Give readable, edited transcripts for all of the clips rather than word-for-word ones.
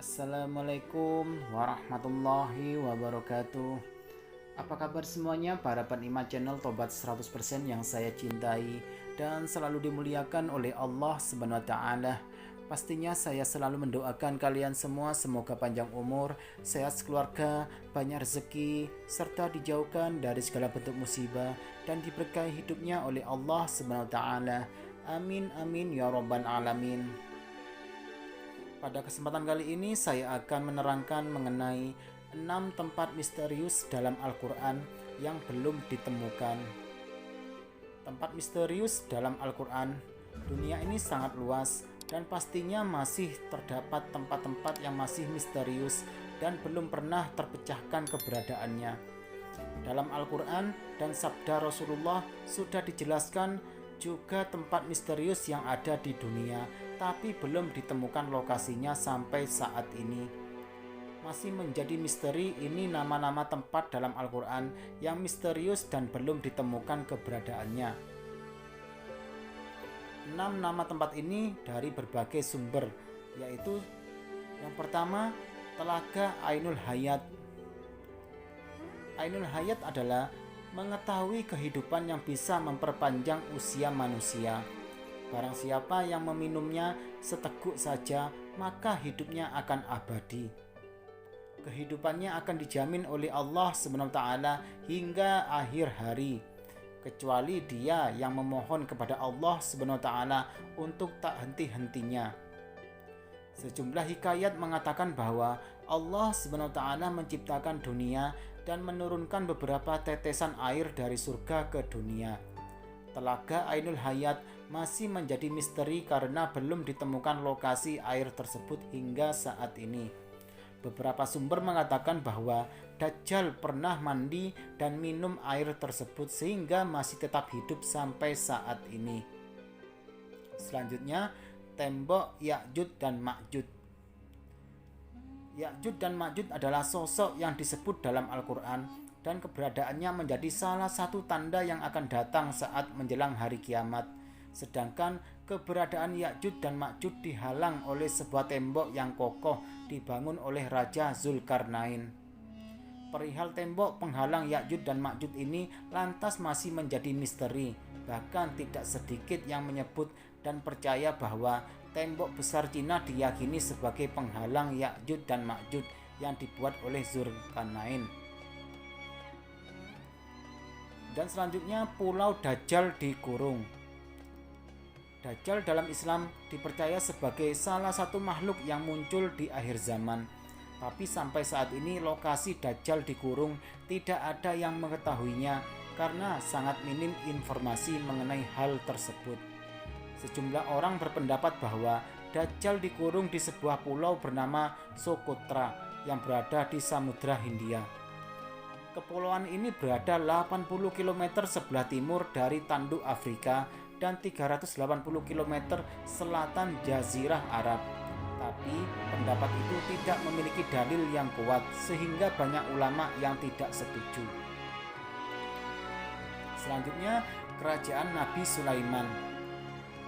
Assalamualaikum warahmatullahi wabarakatuh. Apa kabar semuanya para penikmat channel Tobat 100% yang saya cintai dan selalu dimuliakan oleh Allah Subhanahu wa taala. Pastinya saya selalu mendoakan kalian semua semoga panjang umur, sehat sekeluarga, banyak rezeki, serta dijauhkan dari segala bentuk musibah dan diberkahi hidupnya oleh Allah Subhanahu wa taala. Amin amin ya rabbal alamin. Pada kesempatan kali ini saya akan menerangkan mengenai 6 tempat misterius dalam Al-Quran yang belum ditemukan. Tempat misterius dalam Al-Quran, dunia ini sangat luas dan pastinya masih terdapat tempat-tempat yang masih misterius dan belum pernah terpecahkan keberadaannya. Dalam Al-Quran dan sabda Rasulullah sudah dijelaskan juga tempat misterius yang ada di dunia, tapi belum ditemukan lokasinya sampai saat ini. Masih menjadi misteri ini nama-nama tempat dalam Al-Quran yang misterius dan belum ditemukan keberadaannya. 6 nama tempat ini dari berbagai sumber, yaitu yang pertama, Telaga Ainul Hayat. Ainul Hayat adalah mengetahui kehidupan yang bisa memperpanjang usia manusia. Barang siapa yang meminumnya seteguk saja, maka hidupnya akan abadi. Kehidupannya akan dijamin oleh Allah SWT hingga akhir hari, kecuali dia yang memohon kepada Allah SWT untuk tak henti-hentinya. Sejumlah hikayat mengatakan bahwa Allah SWT menciptakan dunia dan menurunkan beberapa tetesan air dari surga ke dunia. Telaga Ainul Hayat masih menjadi misteri karena belum ditemukan lokasi air tersebut hingga saat ini. Beberapa sumber mengatakan bahwa Dajjal pernah mandi dan minum air tersebut sehingga masih tetap hidup sampai saat ini. Selanjutnya, tembok Ya'juj dan Ma'juj. Ya'juj dan Ma'juj adalah sosok yang disebut dalam Al-Quran dan keberadaannya menjadi salah satu tanda yang akan datang saat menjelang hari kiamat. Sedangkan keberadaan Ya'juj dan Ma'juj dihalang oleh sebuah tembok yang kokoh dibangun oleh Raja Zulkarnain. Perihal tembok penghalang Ya'juj dan Ma'juj ini lantas masih menjadi misteri. Bahkan tidak sedikit yang menyebut dan percaya bahwa tembok besar Cina diyakini sebagai penghalang Ya'juj dan Ma'juj yang dibuat oleh Zulkarnain. Dan selanjutnya Pulau Dajjal dikurung. Dajjal dalam Islam dipercaya sebagai salah satu makhluk yang muncul di akhir zaman. Tapi sampai saat ini lokasi Dajjal dikurung tidak ada yang mengetahuinya karena sangat minim informasi mengenai hal tersebut. Sejumlah orang berpendapat bahwa Dajjal dikurung di sebuah pulau bernama Socotra yang berada di Samudra Hindia. Kepulauan ini berada 80 km sebelah timur dari tanduk Afrika dan 380 km selatan Jazirah Arab. Tapi pendapat itu tidak memiliki dalil yang kuat sehingga banyak ulama yang tidak setuju. Selanjutnya, kerajaan Nabi Sulaiman.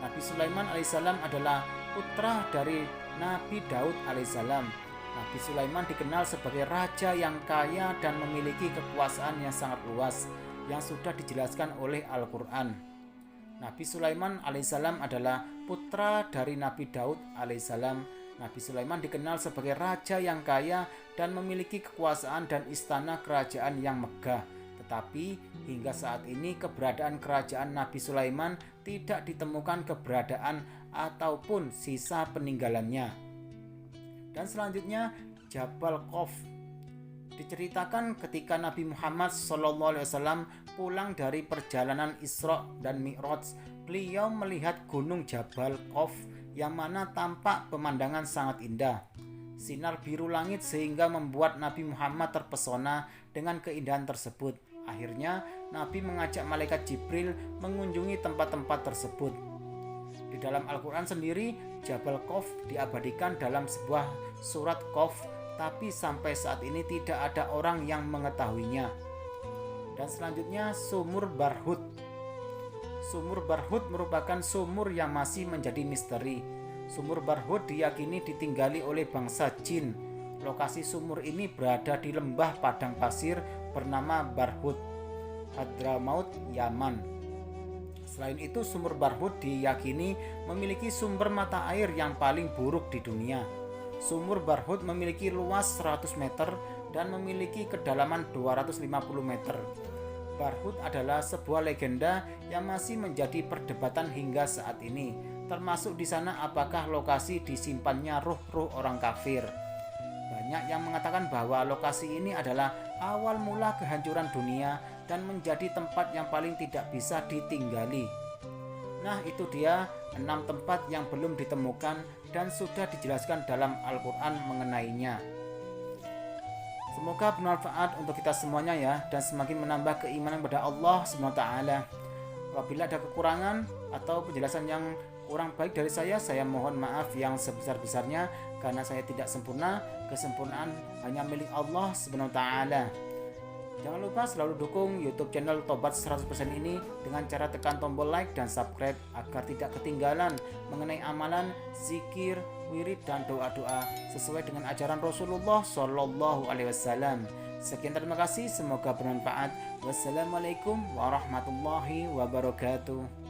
Nabi Sulaiman alaihissalam adalah putra dari Nabi Daud alaihissalam. Nabi Sulaiman dikenal sebagai raja yang kaya dan memiliki kekuasaan yang sangat luas yang sudah dijelaskan oleh Al-Quran. Nabi Sulaiman alaihissalam adalah putra dari Nabi Daud alaihissalam. Nabi Sulaiman dikenal sebagai raja yang kaya dan memiliki kekuasaan dan istana kerajaan yang megah. Tetapi hingga saat ini keberadaan kerajaan Nabi Sulaiman tidak ditemukan keberadaan ataupun sisa peninggalannya. Dan selanjutnya Jabal Qaf. Diceritakan ketika Nabi Muhammad SAW pulang dari perjalanan Isra dan Mi'raj, beliau melihat gunung Jabal Qaf yang mana tampak pemandangan sangat indah. Sinar biru langit sehingga membuat Nabi Muhammad terpesona dengan keindahan tersebut. Akhirnya Nabi mengajak malaikat Jibril mengunjungi tempat-tempat tersebut. Di dalam Al-Quran sendiri, Jabal Qaf diabadikan dalam sebuah surat Qaf, tapi sampai saat ini tidak ada orang yang mengetahuinya. Dan selanjutnya Sumur Barhut. Sumur Barhut merupakan sumur yang masih menjadi misteri. Sumur Barhut diyakini ditinggali oleh bangsa jin. Lokasi sumur ini berada di lembah padang pasir bernama Barhut, Hadramaut, Yaman. Selain itu, sumur Barhut diyakini memiliki sumber mata air yang paling buruk di dunia. Sumur Barhut memiliki luas 100 meter dan memiliki kedalaman 250 meter. Barhut adalah sebuah legenda yang masih menjadi perdebatan hingga saat ini, termasuk di sana apakah lokasi disimpannya ruh-ruh orang kafir. Banyak yang mengatakan bahwa lokasi ini adalah awal mula kehancuran dunia dan menjadi tempat yang paling tidak bisa ditinggali. Nah, itu dia 6 tempat yang belum ditemukan dan sudah dijelaskan dalam Al-Quran mengenainya. Semoga bermanfaat untuk kita semuanya ya, dan semakin menambah keimanan pada Allah SWT. Apabila ada kekurangan atau penjelasan yang kurang baik dari saya mohon maaf yang sebesar-besarnya, karena saya tidak sempurna. Kesempurnaan hanya milik Allah SWT. Jangan lupa selalu dukung YouTube channel Tobat 100% ini dengan cara tekan tombol like dan subscribe agar tidak ketinggalan mengenai amalan, zikir, wirid dan doa-doa sesuai dengan ajaran Rasulullah Shallallahu Alaihi Wasallam. Sekian, terima kasih, semoga bermanfaat. Wassalamualaikum warahmatullahi wabarakatuh.